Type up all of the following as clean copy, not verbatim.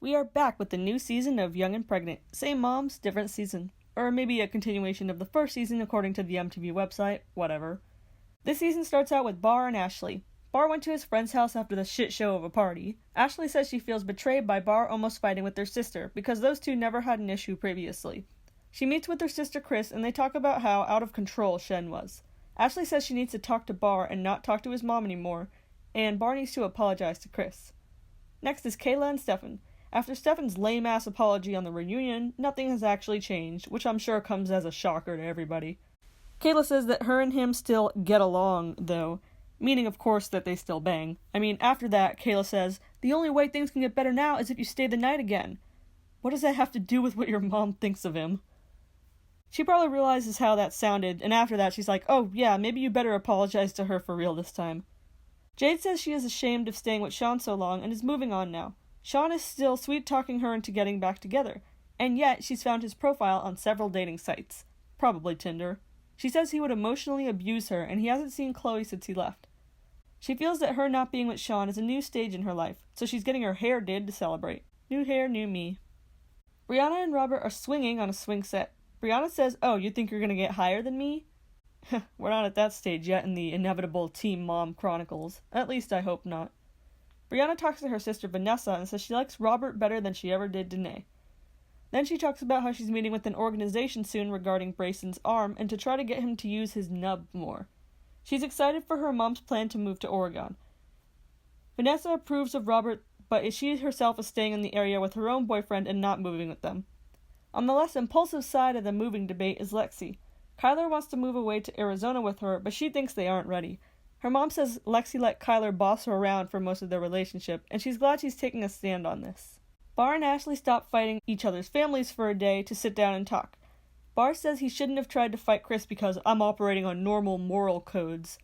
We are back with the new season of Young and Pregnant. Same moms, different season. Or maybe a continuation of the first season according to the MTV website, whatever. This season starts out with Bar and Ashley. Bar went to his friend's house after the shit show of a party. Ashley says she feels betrayed by Bar almost fighting with their sister, because those two never had an issue previously. She meets with her sister Chris, and they talk about how out of control Shen was. Ashley says she needs to talk to Bar and not talk to his mom anymore, and Bar needs to apologize to Chris. Next is Kayla and Stefan. After Stefan's lame-ass apology on the reunion, nothing has actually changed, which I'm sure comes as a shocker to everybody. Kayla says that her and him still get along, though, meaning of course that they still bang. I mean, after that, Kayla says, the only way things can get better now is if you stay the night again. What does that have to do with what your mom thinks of him? She probably realizes how that sounded, and after that she's like, oh yeah, maybe you better apologize to her for real this time. Jayde says she is ashamed of staying with Shawn so long and is moving on now. Shawn is still sweet-talking her into getting back together, and yet she's found his profile on several dating sites. Probably Tinder. She says he would emotionally abuse her, and he hasn't seen Chloe since he left. She feels that her not being with Shawn is a new stage in her life, so she's getting her hair did to celebrate. New hair, new me. Brianna and Robert are swinging on a swing set. Brianna says, oh, you think you're gonna get higher than me? We're not at that stage yet in the inevitable Teen Mom Chronicles. At least I hope not. Brianna talks to her sister Vanessa and says she likes Robert better than she ever did Danae. Then she talks about how she's meeting with an organization soon regarding Brayson's arm and to try to get him to use his nub more. She's excited for her mom's plan to move to Oregon. Vanessa approves of Robert, but she herself is staying in the area with her own boyfriend and not moving with them. On the less impulsive side of the moving debate is Lexi. Kyler wants to move away to Arizona with her, but she thinks they aren't ready. Her mom says Lexi let Kyler boss her around for most of their relationship, and she's glad she's taking a stand on this. Bar and Ashley stop fighting each other's families for a day to sit down and talk. Bar says he shouldn't have tried to fight Chris because I'm operating on normal moral codes,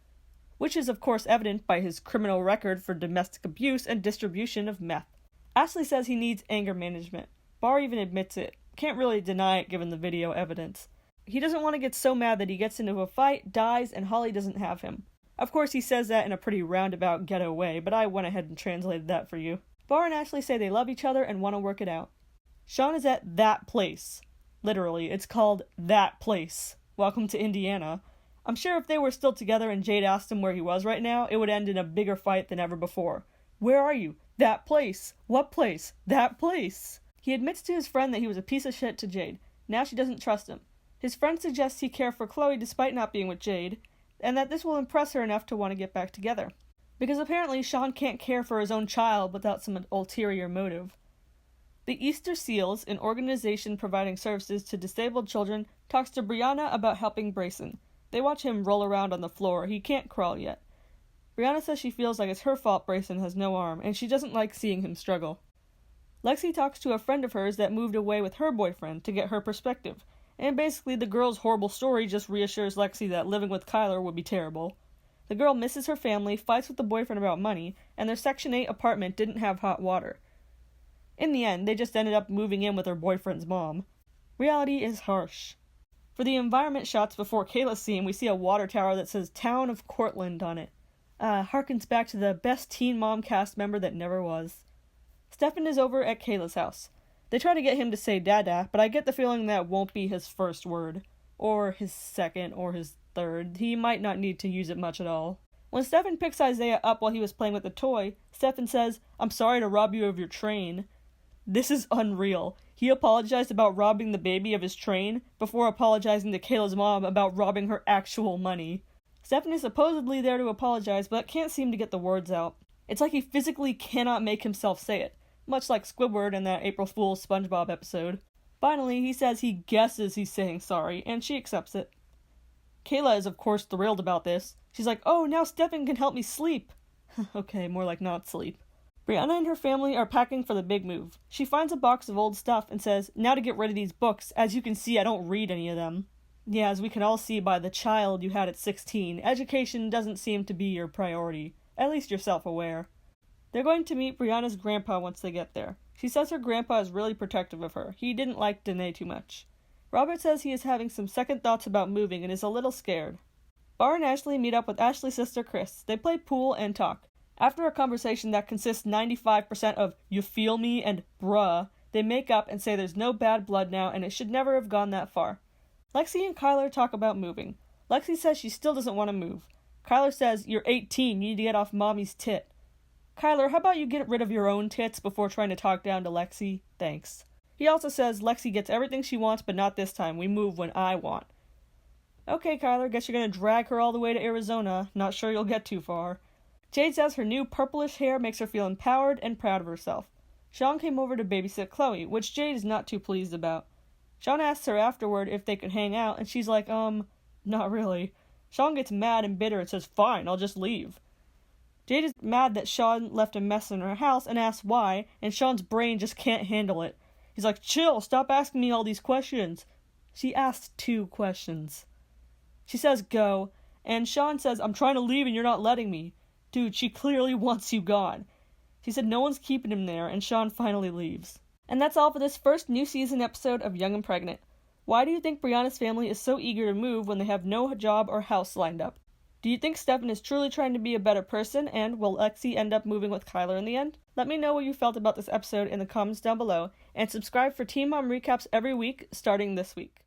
which is of course evident by his criminal record for domestic abuse and distribution of meth. Ashley says he needs anger management. Bar even admits it. Can't really deny it given the video evidence. He doesn't want to get so mad that he gets into a fight, dies, and Holly doesn't have him. Of course, he says that in a pretty roundabout ghetto way, but I went ahead and translated that for you. Bar and Ashley say they love each other and want to work it out. Shawn is at that place. Literally, it's called That Place. Welcome to Indiana. I'm sure if they were still together and Jayde asked him where he was right now, it would end in a bigger fight than ever before. Where are you? That place. What place? That place. He admits to his friend that he was a piece of shit to Jayde. Now she doesn't trust him. His friend suggests he care for Chloe despite not being with Jayde, and that this will impress her enough to want to get back together. Because apparently Shawn can't care for his own child without some ulterior motive. The Easter Seals, an organization providing services to disabled children, talks to Brianna about helping Brayson. They watch him roll around on the floor. He can't crawl yet. Brianna says she feels like it's her fault Brayson has no arm, and she doesn't like seeing him struggle. Lexi talks to a friend of hers that moved away with her boyfriend to get her perspective, and basically the girl's horrible story just reassures Lexi that living with Kyler would be terrible. The girl misses her family, fights with the boyfriend about money, and their Section 8 apartment didn't have hot water. In the end, they just ended up moving in with her boyfriend's mom. Reality is harsh. For the environment shots before Kayla's scene, we see a water tower that says Town of Cortland on it. Harkens back to the best Teen Mom cast member that never was. Stefan is over at Kayla's house. They try to get him to say dada, but I get the feeling that won't be his first word. Or his second, or his third. He might not need to use it much at all. When Stefan picks Isaiah up while he was playing with the toy, Stefan says, I'm sorry to rob you of your train. This is unreal. He apologized about robbing the baby of his train before apologizing to Kayla's mom about robbing her actual money. Stefan is supposedly there to apologize, but can't seem to get the words out. It's like he physically cannot make himself say it, much like Squidward in that April Fool's SpongeBob episode. Finally, he says he guesses he's saying sorry, and she accepts it. Kayla is of course thrilled about this. She's like, oh, now Stefan can help me sleep. Okay, more like not sleep. Brianna and her family are packing for the big move. She finds a box of old stuff and says, now to get rid of these books. As you can see, I don't read any of them. Yeah, as we can all see by the child you had at 16, education doesn't seem to be your priority. At least you're self-aware. They're going to meet Brianna's grandpa once they get there. She says her grandpa is really protective of her. He didn't like Danae too much. Robert says he is having some second thoughts about moving and is a little scared. Bar and Ashley meet up with Ashley's sister Chris. They play pool and talk. After a conversation that consists 95% of "you feel me" and "bruh," they make up and say there's no bad blood now and it should never have gone that far. Lexi and Kyler talk about moving. Lexi says she still doesn't want to move. Kyler says, "You're 18, you need to get off mommy's tit." "Kyler, how about you get rid of your own tits before trying to talk down to Lexi? Thanks." He also says Lexi gets everything she wants, but not this time. We move when I want. "Okay, Kyler, guess you're gonna drag her all the way to Arizona. Not sure you'll get too far." Jayde says her new purplish hair makes her feel empowered and proud of herself. Shawn came over to babysit Chloe, which Jayde is not too pleased about. Shawn asks her afterward if they could hang out, and she's like, not really. Shawn gets mad and bitter and says, "Fine, I'll just leave." Jayde is mad that Shawn left a mess in her house and asks why, and Shawn's brain just can't handle it. He's like, "Chill, stop asking me all these questions." She asked 2 questions. She says go, and Shawn says, "I'm trying to leave and you're not letting me." Dude, she clearly wants you gone. She said no one's keeping him there, and Shawn finally leaves. And that's all for this first new season episode of Young and Pregnant. Why do you think Brianna's family is so eager to move when they have no job or house lined up? Do you think Stefan is truly trying to be a better person, and will Lexi end up moving with Kyler in the end? Let me know what you felt about this episode in the comments down below, and subscribe for Teen Mom recaps every week, starting this week.